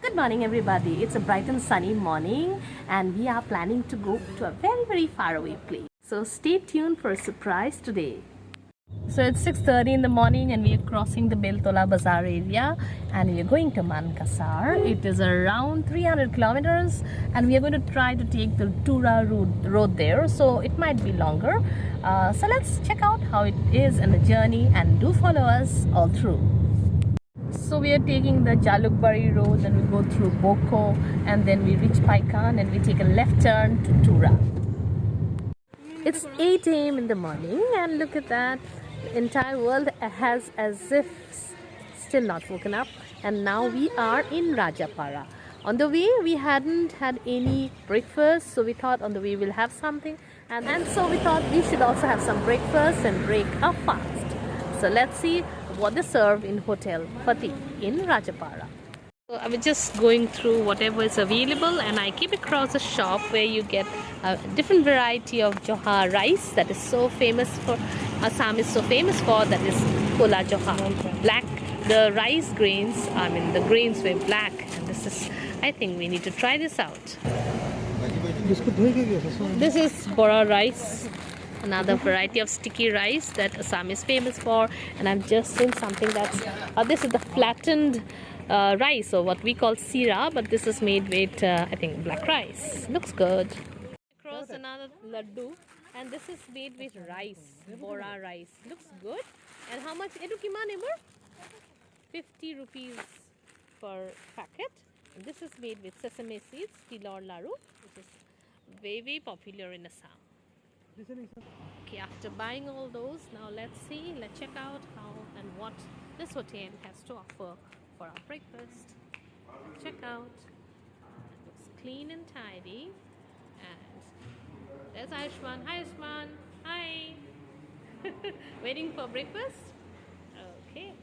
Good morning everybody. It's a bright and sunny morning and we are planning to go to a very far away place. So stay tuned for a surprise today. So it's 6:30 in the morning and we are crossing the Beltola Bazaar area and we are going to Mankasar. It is around 300 kilometers and we are going to try to take the Tura road there. So it might be longer. So let's check out how it is in the journey and do follow us all through. So we are taking the Jalukbari road and we go through Boko and then we reach Paikan and we take a left turn to Tura. It's 8 a.m. in the morning and look at that. The entire world has as if still not woken up and now we are in Rajapara. On the way we hadn't had any breakfast, so we thought on the way we'll have something and so we thought we should also have some breakfast and break our fast. So let's see what they serve in Hotel Fatih in Rajapara. So I was just going through whatever is available and I came across a shop where you get a different variety of Johar rice that is so famous for, Assam is so famous for, that is Kola Johar. Black, the rice grains, the grains were black and this is, I think we need to try this out. This is Bora rice. Another variety of sticky rice that Assam is famous for, and I've just seen something that's this is the flattened rice, or what we call sira, but this is made with I think black rice. Looks good. Across another laddu, and this is made with rice, bora rice. Looks good. And how much? Edu kiman ebar? 50 rupees per packet. And this is made with sesame seeds, tilor laru, which is very popular in Assam. Okay, after buying all those, now let's check out how and what this hotel has to offer for our breakfast. Check out. It looks clean and tidy. And there's Ayushman. Hi Ayushman. Hi. Waiting for breakfast? Okay.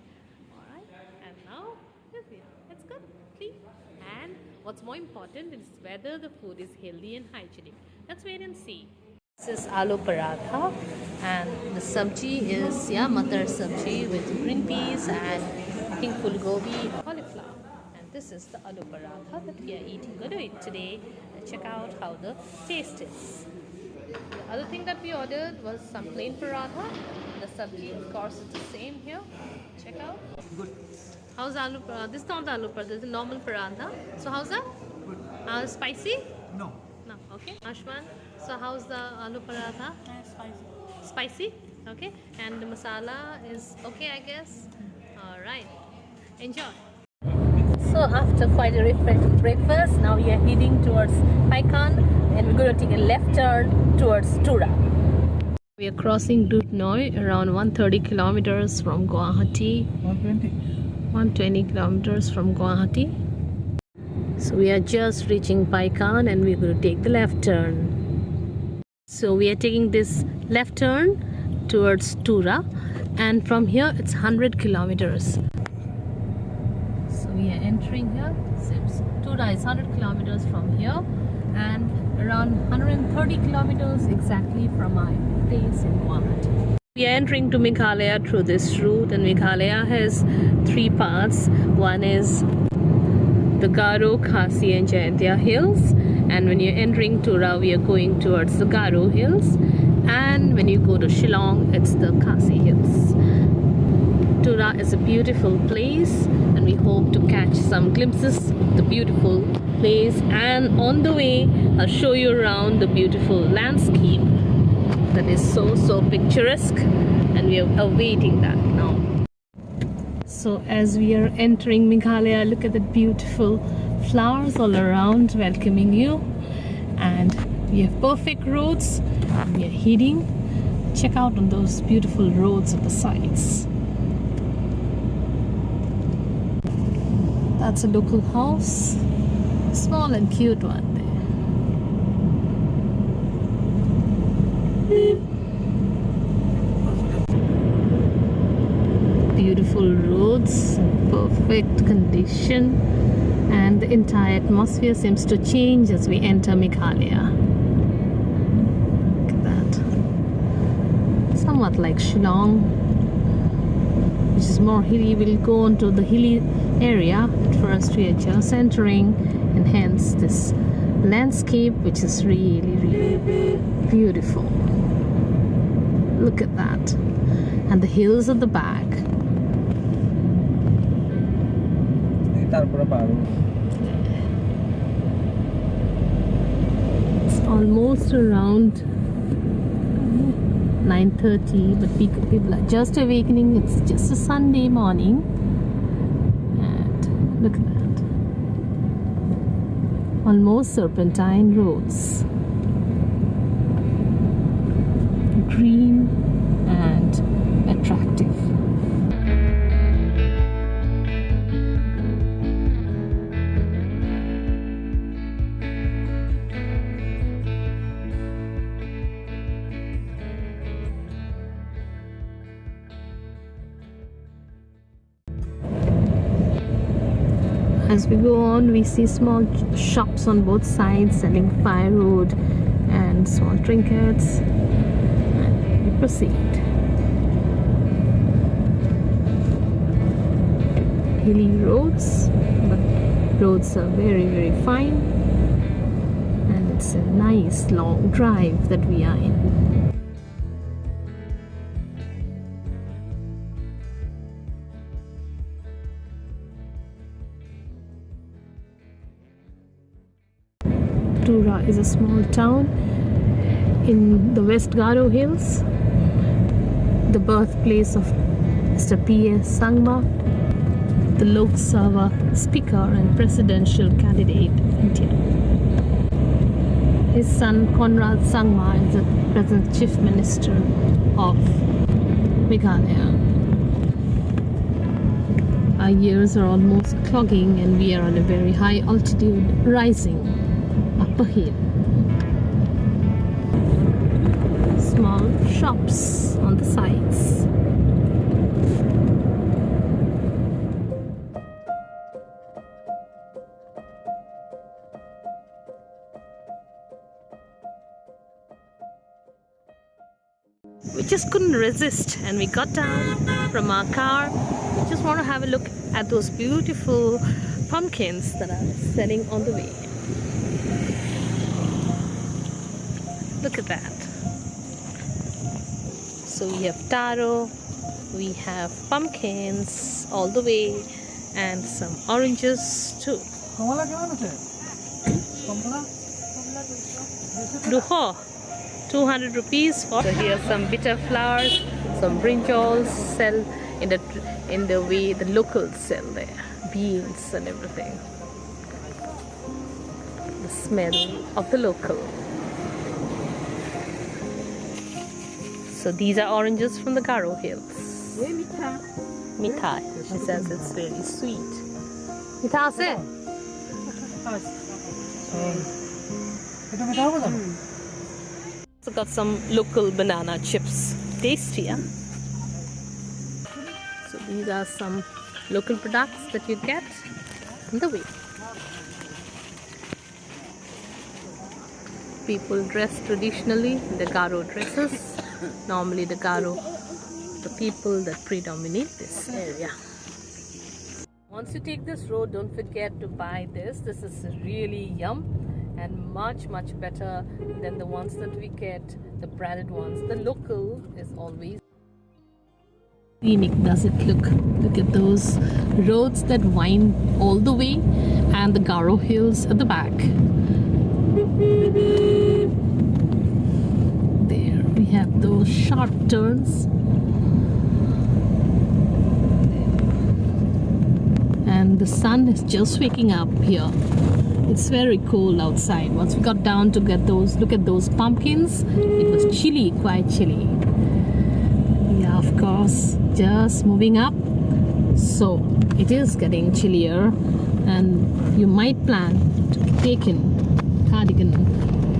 Alright. And now, it's good. Clean. And what's more important is whether the food is healthy and hygienic. Let's wait and see. This is aloo paratha and the sabji is matar sabji with green peas and I think full gobi and cauliflower. And this is the aloo paratha that we are eating. Going to eat today and check out how the taste is. The other thing that we ordered was some plain paratha. The sabji, of course, is the same here. Check out. Good. How's aloo paratha? This is not the aloo paratha, this is the normal paratha. So how's that? Good. Spicy? No. No. Okay. Ashwan. So how's the aloo paratha? Spicy. Spicy? Okay. And the masala is okay, I guess? Alright. Enjoy. So after quite a refreshing breakfast, now we are heading towards Paikan and we're going to take a left turn towards Tura. We are crossing Duthnoi around 130 kilometers from Guwahati. 120 kilometers from Guwahati. So we are just reaching Paikan and we're going to take the left turn. So we are taking this left turn towards Tura and from here it's 100 kilometers. So we are entering here. Seems Tura is 100 kilometers from here and around 130 kilometers exactly from my place in Guwahati. We are entering to Meghalaya through this route and Meghalaya has 3 parts. One is the Garo, Khasi and Jaintia hills, and when you're entering Tura we are going towards the Garo hills, and when you go to Shillong it's the Khasi hills. Tura is a beautiful place and we hope to catch some glimpses of the beautiful place, and on the way I'll show you around the beautiful landscape that is so picturesque and we are awaiting that now. So as we are entering Meghalaya, look at the beautiful flowers all around welcoming you, and we have perfect roads. We are heading. Check out on those beautiful roads at the sides. That's a local house, small and cute one there. Beautiful roads, perfect condition, and the entire atmosphere seems to change as we enter Meghalaya. Look at that. Somewhat like Shillong, which is more hilly. We'll go on to the hilly area. first we are just entering, and hence this landscape, which is really, really beautiful. Look at that. And the hills at the back. It's almost around 9:30, but people are just awakening. It's just a Sunday morning. And look at that. Almost serpentine roads. Green and attractive. As we go on, we see small shops on both sides selling firewood and small trinkets. And we proceed. Hilly roads, but roads are very, very fine. And it's a nice long drive that we are in. Tura is a small town in the West Garo Hills, the birthplace of Mr. P.S. Sangma, the Lok Sabha Speaker and Presidential candidate of India. His son Conrad Sangma is the present Chief Minister of Meghalaya. Our ears are almost clogging, and we are on a very high altitude, rising up a hill. Small shops on the sides. We just couldn't resist, and we got down from our car. We just want to have a look at those beautiful pumpkins that are selling on the way. Look at that. So we have taro, we have pumpkins all the way, and some oranges too. Duho, 200 rupees for. So here are some bitter flowers, some brinjals sell in the way the locals sell there, beans and everything. The smell of the local. So these are oranges from the Garo Hills. Mitha. It says it's really sweet. Mitha se? So got some local banana chips. Tasty, yeah? So these are some local products that you get on the way. People dress traditionally in the Garo dresses. Normally the Garo, the people that predominate this area. Once you take this road, don't forget to buy this. This is really yum and much better than the ones that we get, the branded ones. The local is always scenic. Does it look? Look at those roads that wind all the way, and the Garo Hills at the back. There we have those sharp turns, and the sun is just waking up here. It's very cold outside. Once we got down to get those, look at those pumpkins, it was chilly, quite chilly. Yeah, of course, just moving up, so it is getting chillier, and you might plan to take in cardigan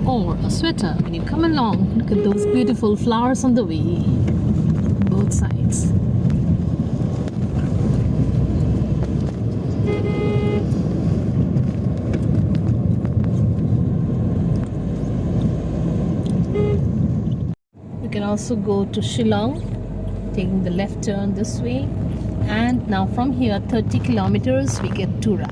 or a sweater when you come along. Look at those beautiful flowers on the way, both sides. You can also go to Shillong, taking the left turn this way, And now from here 30 kilometers we get Tura.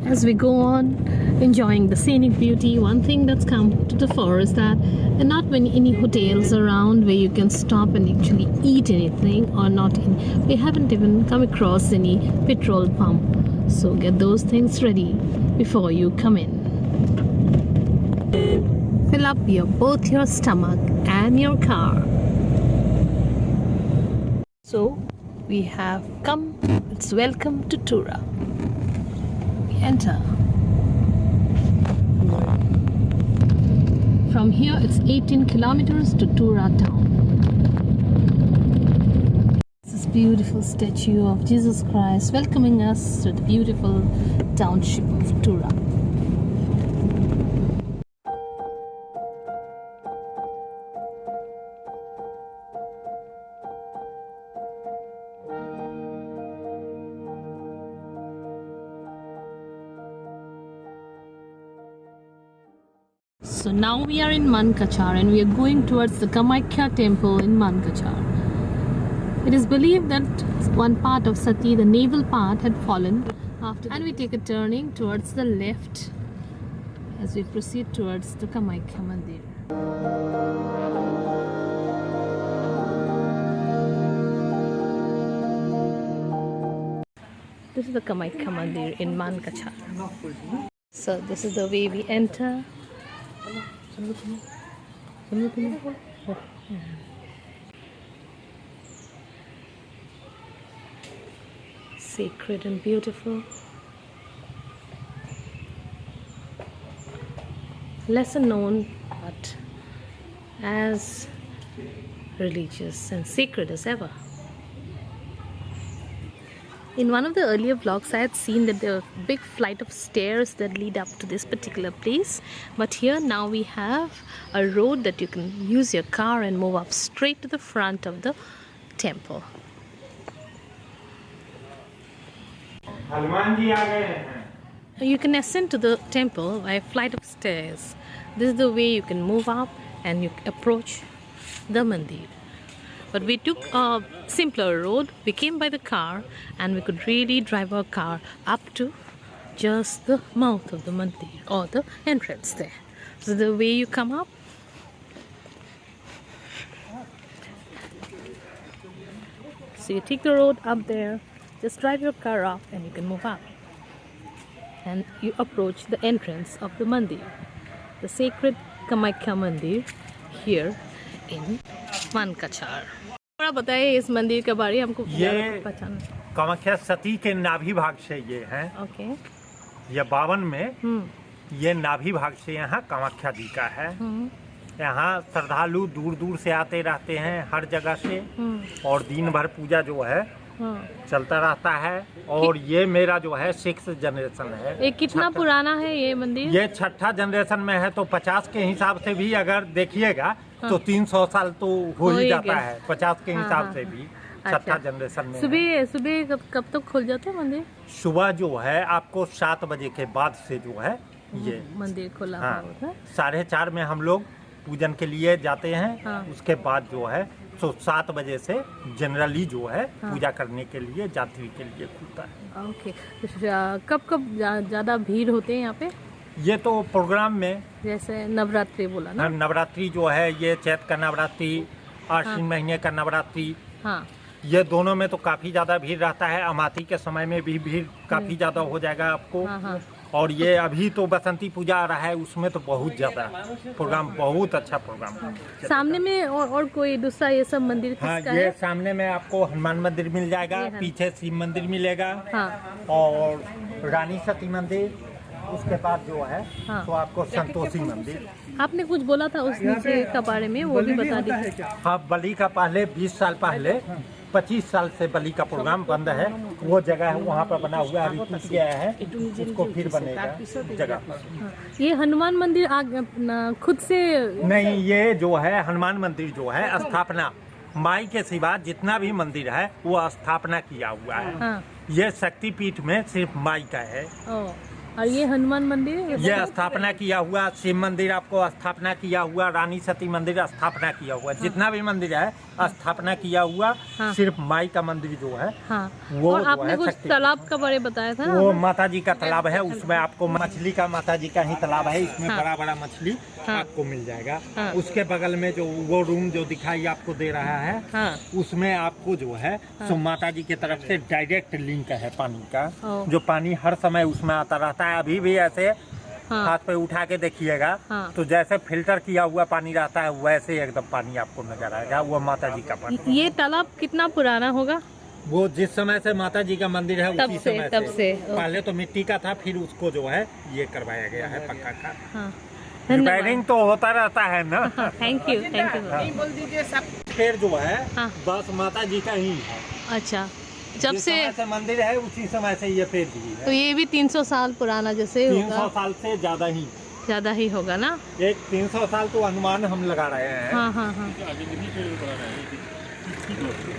As we go on enjoying the scenic beauty, one thing that's come to the fore is that there are not any hotels around where you can stop and actually eat anything, or not in. We haven't even come across any petrol pump, so get those things ready before you come in. Fill up both your stomach and your car. So we have come. It's welcome to Tura. Enter. From here it's 18 kilometers to Tura town. This is beautiful statue of Jesus Christ welcoming us to the beautiful township of Tura. So now we are in Mankachar and we are going towards the Kamakhya temple in Mankachar. It is believed that one part of Sati, the navel part, had fallen after, and we take a turning towards the left as we proceed towards the Kamakhya Mandir. This is the Kamakhya Mandir in Mankachar. So this is the way we enter. Sacred and beautiful. Lesser known, but as religious and sacred as ever. In one of the earlier vlogs, I had seen that there are a big flight of stairs that lead up to this particular place. But here now we have a road that you can use your car and move up straight to the front of the temple. You can ascend to the temple by a flight of stairs. This is the way you can move up and you approach the mandir. But we took a simpler road. We came by the car and we could really drive our car up to just the mouth of the mandir, or the entrance there. So the way you come up. So you take the road up there, just drive your car up and you can move up. And you approach the entrance of the mandir, the sacred Kamakhya Mandir here in Mankachar. थोड़ा बताइए इस मंदिर के बारे में, हमको ये कामाख्या सती के नाभि भाग से ये है। ओके। ये 52 में ये नाभि भाग से यहाँ कामाख्या जी का है। यहाँ श्रद्धालु दूर दूर से आते रहते हैं हर जगह से, और दिन भर पूजा जो है चलता रहता है। और ये मेरा जो है 6th जनरेशन है। ये कितना पुराना है ये मंदिर? ये 6ठा जनरेशन में है, तो 50 के हिसाब से भी अगर देखिएगा तो 300 साल तो हो ही जाता है 50 के हिसाब से भी। 6ठा जनरेशन में। सुबह कब तक खुल जाता है मंदिर? सुबह जो है आपको 7 बजे के बाद से जो है ये मंदिर खुला होता है। 4:30 में हम लोग पूजन के लिए जाते हैं। उसके बाद जो है तो 7 बजे से जनरली जो है पूजा करने के लिए यात्री के लिए खुलता है। ओके। कब ज्यादा भीड़ होते हैं यहाँ पे? ये तो प्रोग्राम में, जैसे नवरात्रि बोला ना, नवरात्रि जो है ये चैत का नवरात्रि, आश्विन महीने का नवरात्रि, ये दोनों में तो काफी ज्यादा भीड़ रहता है। अमाती के समय में भी भीड़ काफी ज्यादा हो जाएगा आपको। और ये अभी तो बसंती पूजा आ रहा है, उसमें तो बहुत ज्यादा प्रोग्राम, बहुत अच्छा प्रोग्राम। सामने में और कोई दूसरा ये सब मंदिर किसका है? ये सामने में आपको हनुमान मंदिर मिल जाएगा, पीछे शिव मंदिर मिलेगा, और रानी सती मंदिर, उसके बाद जो है तो आपको संतोषी मंदिर। आपने कुछ बोला था उस नीचे का बारे में, वो भी बता दीजिए। हाँ, बलि का पहले 20 साल पहले 25 साल से बलि का प्रोग्राम बंद है। वो जगह है वहाँ पर बना हुआ है, अभी टूट गया है, उसको फिर बनेगा जगह पर। ये हनुमान मंदिर खुद से नहीं, ये जो है हनुमान मंदिर जो है स्थापना माई के सिवा जितना भी मंदिर है वो स्थापना किया हुआ है। ये शक्तिपीठ में सिर्फ माई का है। और ये हनुमान मंदिर ये स्थापना किया हुआ, शिव मंदिर आपको स्थापना किया हुआ, रानी सती मंदिर स्थापना किया हुआ, जितना भी मंदिर है स्थापना किया हुआ हाँ। सिर्फ माई का मंदिर जो है हाँ। वो और जो आपने है कुछ शक्ति तालाब का बारे बताया था ना? वो माता जी का तालाब है, उसमें आपको मछली का माता जी का ही तालाब है, इसमें हाँ। बड़ा बड़ा मछली हाँ। आपको मिल जाएगा। हाँ। उसके बगल में जो वो रूम जो दिखाई आपको दे रहा है हाँ। उसमें आपको जो है सो माता जी की तरफ से डायरेक्ट लिंक है पानी का, ओ। जो पानी हर समय उसमें आता रहता है। अभी भी ऐसे हाँ। हाथ पे उठा के देखिएगा हाँ। तो जैसे फिल्टर किया हुआ पानी रहता है वैसे एकदम पानी आपको नजर आएगा, वो माता जी का पानी। ये तालाब कितना पुराना होगा? वो जिस समय से माता जी का मंदिर है तब उसी से- समय तब से पहले तो मिट्टी का था, फिर उसको जो है ये करवाया गया है पक्का का। हाँ। रिपेयरिंग तो होता रहता है ना। Thank you, thank you. बोल दीजिए सब फिर जो है हाँ। बस माता जी का ही है। अच्छा, जब जिस से समय से मंदिर है उसी समय से ये पेड़ भी है। तो ये भी 300 साल पुराना जैसे 300 होगा, साल से ज्यादा ही, ज्यादा ही होगा ना? एक 300 साल तो अनुमान हम लगा रहे हैं। हाँ हाँ हाँ,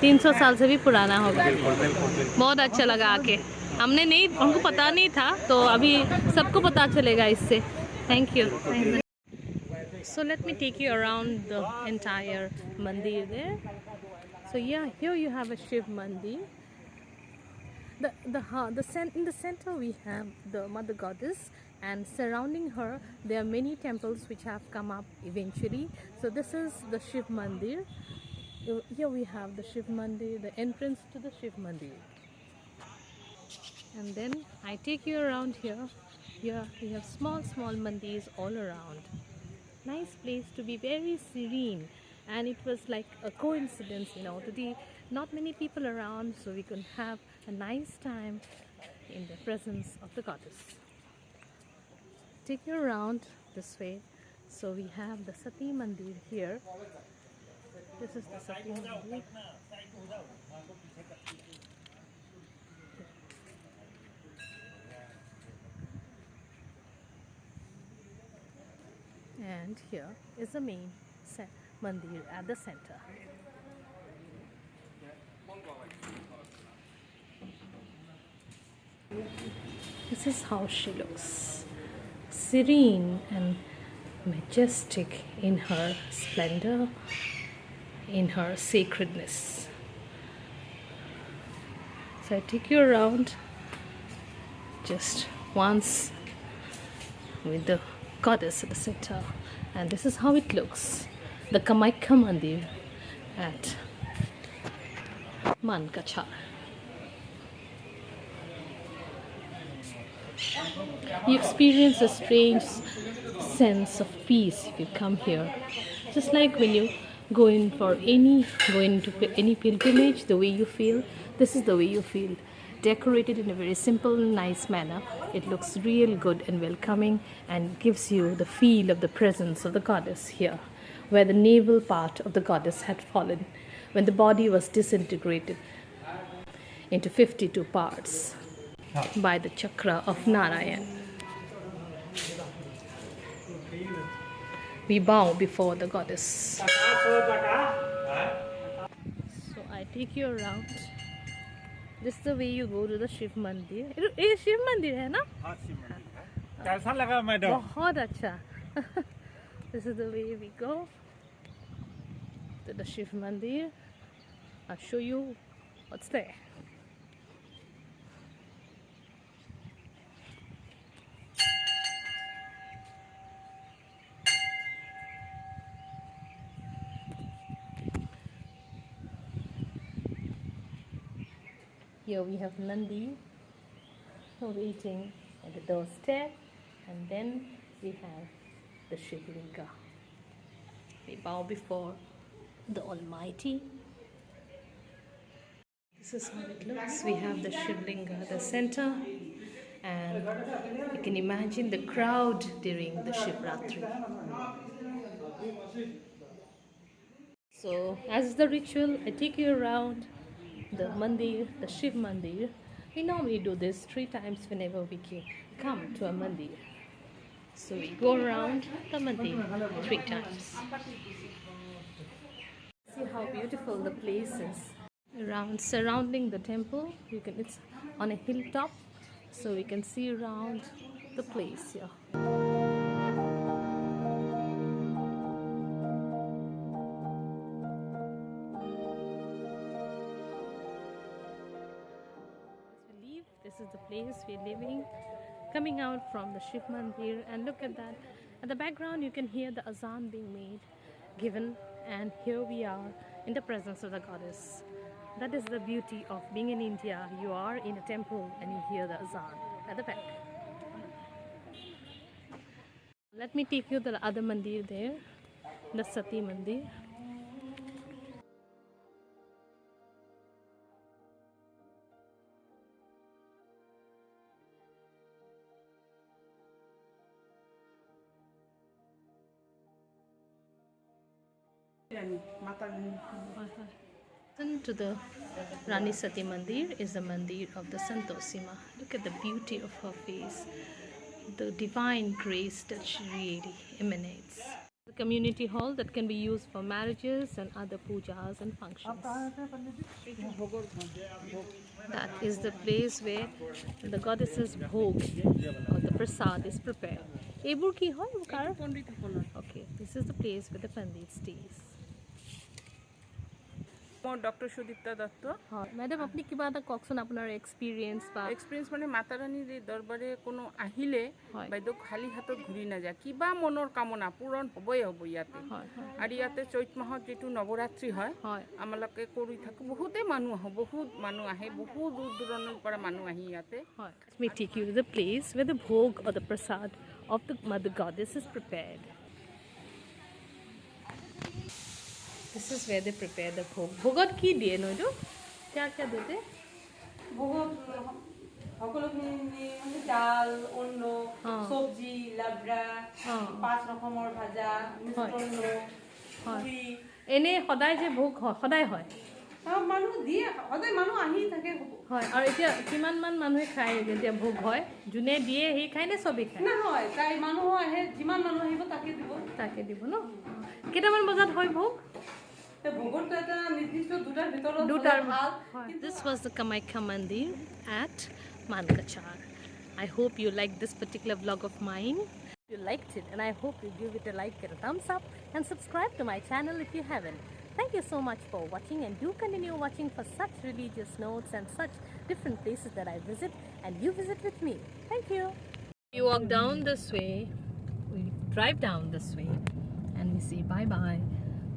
300 साल से भी पुराना होगा। बिल्कुल बिल्कुल बिल्कुल। बहुत अच्छा लगा आके, हमने नहीं, हमको पता नहीं था, तो अभी सबको पता चलेगा इससे। Thank you. So let me take you around the entire mandir there. So yeah, here you have a Shiv mandir. In the center we have the mother goddess, and surrounding her there are many temples which have come up eventually. So this is the Shiv mandir. Here we have the Shiv mandir, the entrance to the Shiv mandir. And then I take you around here. Here we have small mandirs all around. Nice place to be, very serene, and it was like a coincidence, today not many people around, so we could have a nice time in the presence of the goddess. Take you around this way. So we have the Sati Mandir here. This is the Sati Mandir. And here is the main mandir at the center. This is how she looks, serene and majestic in her splendor, in her sacredness. So I take you around just once with the goddess at the center, and this is how it looks, the Kamaikya Mandir at Mankachar. You experience a strange sense of peace if you come here, just like when you go into any pilgrimage. The way you feel, this is the way you feel, decorated in a very simple, nice manner. It looks real good and welcoming, and gives you the feel of the presence of the goddess here, where the navel part of the goddess had fallen when the body was disintegrated into 52 parts by the chakra of Narayan. We bow before the goddess. So I take you around. This is the way you go to the Shiv Mandir. ये शिव मंदिर है ना? हाँ, शिव मंदिर है। कैसा लगा madam? बहुत अच्छा. This is the way we go to the Shiv Mandir. I'll show you what's there. Here we have Nandi waiting at the doorstep, and then we have the Shivlinga. We bow before the Almighty. This is how it looks. We have the Shivlinga at the center, and you can imagine the crowd during the Shivratri. So, as the ritual, I take you around the mandir, the Shiv mandir. We normally do this 3 times whenever we come to a mandir. So we go around the mandir 3 times. See how beautiful the place is. Surrounding the temple, it's on a hilltop, so we can see around the place here. this is the place we're living, coming out from the Shiv Mandir, and look at that. At the background you can hear the azan being made, given, and here we are in the presence of the goddess. That is the beauty of being in India. You are in a temple and you hear the azan at the back. Let me take you to the other mandir there, the Sati Mandir. To the Rani Sati Mandir is the Mandir of the Santosi Ma. Look at the beauty of her face, the divine grace that she really emanates. The community hall that can be used for marriages and other pujas and functions. That is the place where the goddess's bhog or the prasad is prepared. Okay, this is the place where the pandit stays. Doctor Sudipta Dutta. Madam, আপনি কিবা এটা কওকচোন আপোনাৰ experience বা experience মানে মাতা ৰাণীৰ দৰবাৰে কোনো আহিলে বাইদেউ খালী হাতত ঘূৰি নাযায়, কিবা মনৰ কামনা পূৰণ হ'বই হ'ব ইয়াতে। আৰু ইয়াতে চৈত মাহত যিটো নৱৰাত্ৰি হয় আমালোকে কৰি থাকোঁ, বহুতেই মানুহ আহে, বহুত মানুহ আহে, বহুত দূৰ দূৰণিৰ পৰা মানুহ আহি ইয়াতে। Let me take you to the place where the bhog or the prasad of the mother goddess is prepared. This is where they prepare the bhog. Bhogot ki diye no jo? Kya kya dete? Bhogot সকলোখিনি ডাল, অন্ন, সবজি, লাবড়া, 5 রকমের ভাজা, মিষ্টান্ন, পুরি। এনে সদায় যে ভোগ হয়, সদায় হয়? মানুহ দিয়ে, সদায় মানুহ আহি থাকে। হয়, আৰু এতিয়া কিমান মান মানুহে খায় যেতিয়া ভোগ হয়? যোনে দিয়ে সেই খায় নে চবেই খায়? নহয়, তাই মানুহ আহে, যিমান মানুহ আহিব তাকে দিব। তাকে দিব ন? কেইটামান বজাত হয় ভোগ? ভোগটো এটা নিৰ্দিষ্ট দুটাৰ ভিতৰত ভাল। This was the Kamakhya Mandir at Mankachar. I hope you liked this particular vlog of mine. You liked it, and I hope you give it a like and a thumbs up, and subscribe to my channel if you haven't. Thank you so much for watching, and do continue watching for such religious notes and such different places that I visit and you visit with me. Thank you. We walk down this way, we drive down this way, and we say bye bye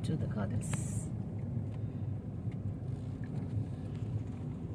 to the goddess.